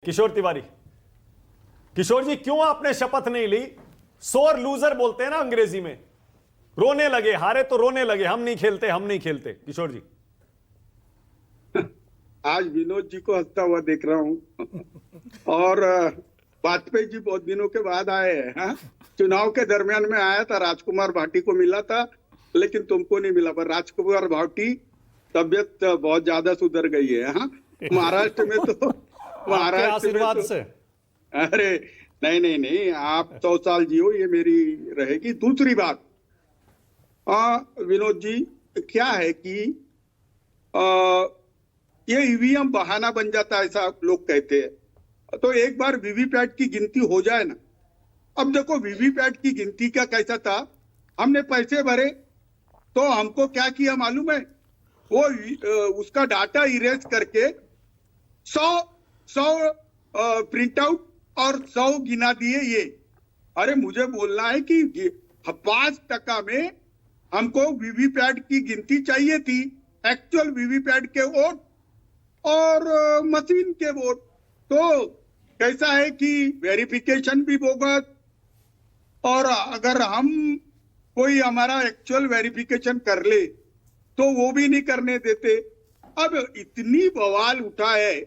किशोर तिवारी, किशोर जी क्यों आपने शपथ नहीं ली? सोर लूजर बोलते हैं ना अंग्रेजी में, रोने लगे, हारे तो रोने लगे, हम नहीं खेलते हम नहीं खेलते। किशोर जी, आज विनोद जी को हंसता हुआ देख रहा हूं और वाजपेयी जी बहुत दिनों के बाद आए हैं। हाँ? चुनाव के दरमियान में आया था, राजकुमार भाटी को मिला था, लेकिन तुमको नहीं मिला। पर राजकुमार भाटी तबियत बहुत ज्यादा सुधर गई है। हाँ? महाराष्ट्र में तो आशीर्वाद से। अरे नहीं नहीं नहीं, आप 100 साल जियो, ये मेरी रहेगी। दूसरी बात, विनोद जी, क्या है कि ये ईवीएम बहाना बन जाता है, ऐसा लोग कहते हैं। तो एक बार वीवीपैट की गिनती हो जाए ना। अब देखो वीवीपैट की गिनती का कैसा था, हमने पैसे भरे तो हमको क्या किया मालूम है, वो उसका डाटा इरेज करके 100 प्रिंट आउट और 100 गिना दिए। ये अरे मुझे बोलना है कि 5% में हमको वीवीपैट की गिनती चाहिए थी, एक्चुअल वीवीपैट के वोट और मशीन के वोट। तो कैसा है कि वेरिफिकेशन भी बोगस, और अगर हम कोई हमारा एक्चुअल वेरिफिकेशन कर ले तो वो भी नहीं करने देते। अब इतनी बवाल उठा है,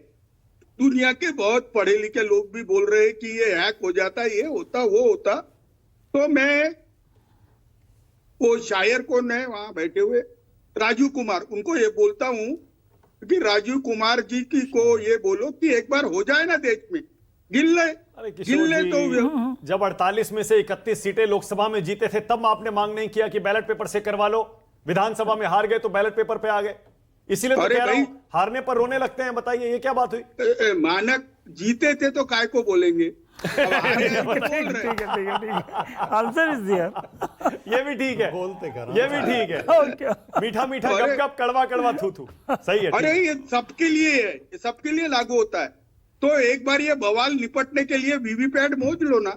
दुनिया के बहुत पढ़े लिखे लोग भी बोल रहे हैं कि ये हैक हो जाता, ये होता वो होता। तो मैं वो शायर कौन है वहां बैठे हुए, राजीव कुमार, उनको ये बोलता हूं कि राजीव कुमार जी की को ये बोलो कि एक बार हो जाए ना देश में, गिन ले तो। जब 48 में से 31 सीटें लोकसभा में जीते थे तब आपने मांग नहीं किया कि बैलेट पेपर से करवा लो? विधानसभा में हार गए तो बैलेट पेपर पे आ गए, इसीलिए तो कह रहा हूं, हारने पर रोने लगते हैं। बताइए ये क्या बात हुई? मानक जीते थे तो काय को बोलेंगे। ठीक है, आंसर इज दियर। ये भी ठीक है, बोलते कर, ये भी ठीक है। मीठा मीठा गप गप, कड़वा कड़वा थू थू, सही है। अरे ये सबके लिए है, ये सबके लिए लागू होता है। तो एक बार ये बवाल निपटने के लिए वीवीपैट मोज लो ना।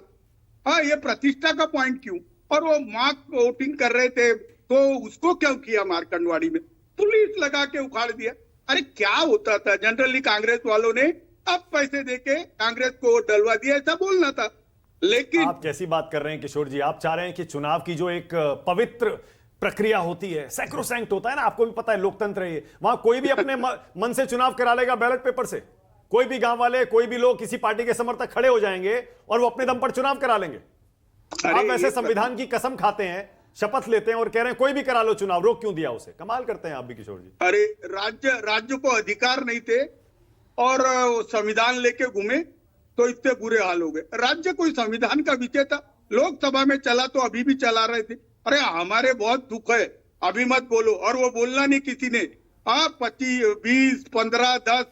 हाँ, ये प्रतिष्ठा का पॉइंट क्यों? और वो मार्क वोटिंग कर रहे थे तो उसको क्यों किया मारकंडवाड़ी में, पुलिस लगा के उखाड़ दिया। अरे क्या होता था, जनरली कांग्रेस वालों ने अब पैसे देके कांग्रेस को डलवा दिया, ऐसा बोलना था। लेकिन आप कैसी बात कर रहे हैं किशोर जी? आप चाह रहे हैं कि चुनाव की जो एक पवित्र प्रक्रिया होती है, सैक्रोसैंक्ट होता है ना, आपको भी पता है लोकतंत्र है ये, वहां कोई भी अपने मन से चुनाव करा लेगा बैलेट पेपर से। कोई भी गांव वाले, कोई भी लोग किसी पार्टी के समर्थक खड़े हो जाएंगे और वो अपने दम पर चुनाव करा लेंगे। आप वैसे संविधान की कसम खाते हैं, शपथ लेते हैं और कह रहे हैं कोई भी करा लो चुनाव, रोक क्यों दिया उसे? कमाल करते हैं आप भी किशोर जी। अरे राज्य को अधिकार नहीं थे और संविधान लेके घूमे तो इतने बुरे हाल हो गए। राज्य कोई संविधान का विषय था, लोकसभा में चला तो अभी भी चला रहे थे। अरे हमारे बहुत दुख है, अभी मत बोलो, और वो बोलना नहीं किसी ने। 25, 20, 15, 10,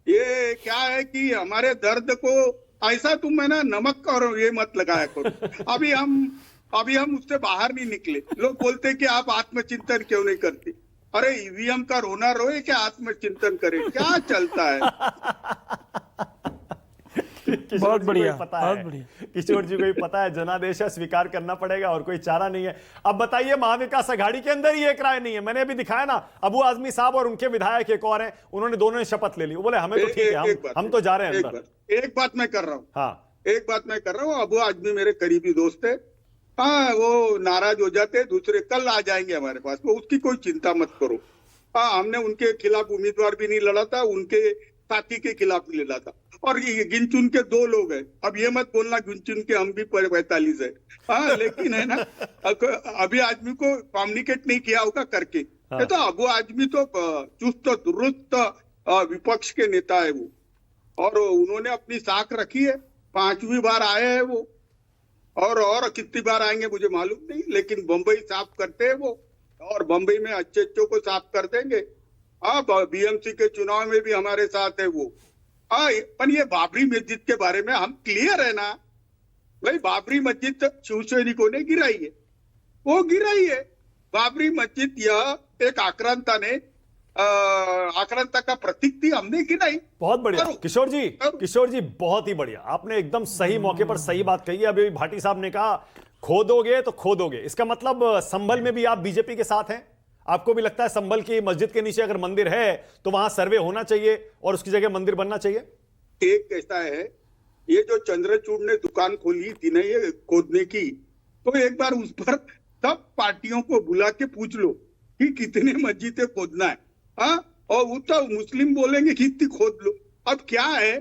ये क्या है कि हमारे दर्द को ऐसा तुम है ना नमक और ये मत लगाया करो। अभी हम उससे बाहर नहीं निकले। लोग बोलते कि आप आत्मचिंतन क्यों नहीं करते? अरे ईवीएम का रोना रोए क्या आत्मचिंतन करे? क्या चलता है? बहुत बढ़िया, पता बहुत है, बढ़िया। किशोर जी को भी पता है, जनादेश है, स्वीकार करना पड़ेगा और कोई चारा नहीं है। अब बताइए, महाविकास अघाड़ी के अंदर ही एक राय नहीं है। मैंने अभी दिखाया ना, अबू आजमी साहब और उनके विधायक एक और हैं, उन्होंने दोनों ने शपथ ले ली। वो बोले हमें तो ठीक है, हम तो जा रहे हैं अंदर। एक बात मैं कर रहा हूँ, हाँ, एक बात मैं कर रहा हूँ। अबू आजमी मेरे करीबी दोस्त है। हाँ, वो नाराज हो जाते, दूसरे कल आ जाएंगे हमारे पास, तो उसकी कोई चिंता मत करो। हाँ, हमने उनके खिलाफ उम्मीदवार भी नहीं लड़ा था, उनके साथी के खिलाफ नहीं लड़ा था। और ये गिन चुन के 2 लोग हैं। अब ये मत बोलना गिन चुन के हम भी 45 है। हाँ, लेकिन है ना, अभी आदमी को कम्युनिकेट नहीं किया होगा करके। हाँ। तो अबू आदमी तो चुस्त दुरुस्त विपक्ष के नेता है वो, और उन्होंने अपनी साख रखी है। 5वीं बार आए हैं वो, और कितनी बार आएंगे मुझे मालूम नहीं, लेकिन बंबई साफ करते हैं वो, और बंबई में अच्छे को साफ कर देंगे। हाँ, बीएमसी के चुनाव में भी हमारे साथ है वो। हाँ, पर ये बाबरी मस्जिद के बारे में हम क्लियर है ना भाई, बाबरी मस्जिद शिवसैनिकों ने गिराई है, वो गिराई है। बाबरी मस्जिद यह एक आक्रांता का प्रतीक थी, हमने गिराई। बहुत बढ़िया किशोर जी, बहुत ही बढ़िया। आपने एकदम सही मौके पर सही बात कही है। अभी भाटी साहब ने कहा खोदोगे तो खोदोगे, इसका मतलब संभल में भी आप बीजेपी के साथ हैं? आपको भी लगता है संभल की मस्जिद के नीचे अगर मंदिर है तो वहां सर्वे होना चाहिए और उसकी जगह मंदिर बनना चाहिए? एक ऐसा है, ये जो चंद्रचूड़ ने दुकान खोली थी ना ये खोदने की, तो एक बार उस पर सब पार्टियों को बुला के पूछ लो कि कितने मस्जिदें खोदना है, हाँ, और वो तो मुस्लिम बोलेंगे कि इतनी खोद लो। अब क्या है,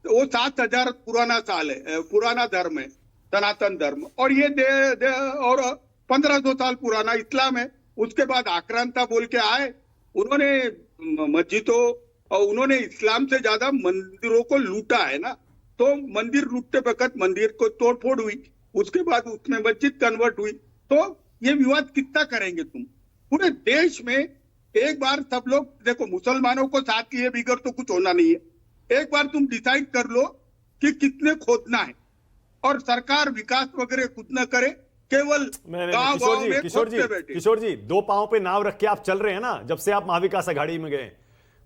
वो 7,000 पुराना साल है, पुराना धर्म है सनातन धर्म, और ये और 1500 साल पुराना इस्लाम है। उसके बाद आक्रांता बोल के आए, उन्होंने मस्जिदों और उन्होंने इस्लाम से ज्यादा मंदिरों को लूटा है ना, तो मंदिर लूटते वक्त मंदिर को तोड़फोड़ हुई, उसके बाद उसमें मस्जिद कन्वर्ट हुई, तो ये विवाद कितना करेंगे तुम? पूरे देश में एक बार सब लोग देखो, मुसलमानों को साथ लिए बिगड़ तो कुछ होना नहीं है। एक बार तुम डिसाइड कर लो कि कितने खोदना है, और सरकार विकास वगैरह खुद न करे, केवल गांव गांव में खोदते बैठे। किशोर जी, दो पांव पे नाव रख के आप चल रहे हैं ना, जब से आप महाविकास आघाड़ी में गए।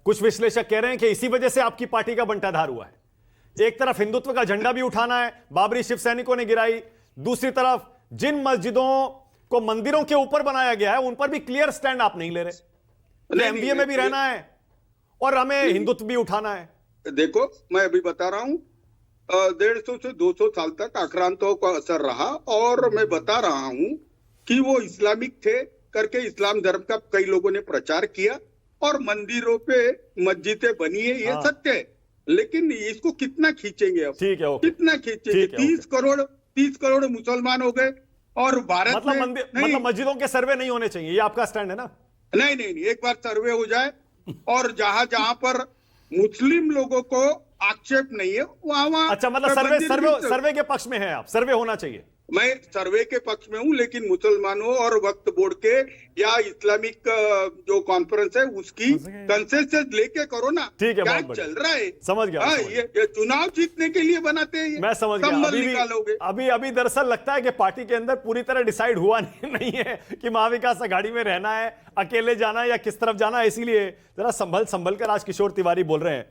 कुछ विश्लेषक कह रहे हैं कि इसी वजह से आपकी पार्टी का बंटाधार हुआ है। एक तरफ हिंदुत्व का झंडा भी उठाना है, बाबरी शिव सैनिकों ने गिराई, दूसरी तरफ जिन मस्जिदों को मंदिरों के ऊपर बनाया गया है उन पर भी क्लियर स्टैंड आप नहीं ले रहे। एमबीए में भी रहना है और हमें हिंदुत्व भी उठाना है। देखो, मैं अभी बता रहा हूँ, 150 से 200 साल तक आक्रांतों का असर रहा, और मैं बता रहा हूँ कि वो इस्लामिक थे करके इस्लाम धर्म का कई लोगों ने प्रचार किया, और मंदिरों पे मस्जिदें बनी है, ये सत्य है। लेकिन इसको कितना खींचेंगे अब? ठीक है, कितना खींचेंगे? 30 करोड़ मुसलमान हो गए, और भारत मतलब में मतलब मस्जिदों के सर्वे नहीं होने चाहिए, ये आपका स्टैंड है ना? नहीं, एक बार सर्वे हो जाए, और जहां जहां पर मुस्लिम लोगों को आक्षेप नहीं है वहां अच्छा, मतलब सर्वे के पक्ष में है आप? सर्वे होना चाहिए? मैं सर्वे के पक्ष में हूं, लेकिन मुसलमानों और वक्फ बोर्ड के या इस्लामिक जो कॉन्फ्रेंस है उसकी कंसेंसस लेके करो ना। ठीक है, क्या बहुत चल रहा है? समझ गया। ये चुनाव जीतने के लिए बनाते हैं, मैं समझ गया। अभी दरअसल लगता है कि पार्टी के अंदर पूरी तरह डिसाइड हुआ नहीं है कि महाविकास आघाड़ी में रहना है, अकेले जाना है या किस तरफ जाना है, इसीलिए जरा संभल कर आज किशोर तिवारी बोल रहे हैं।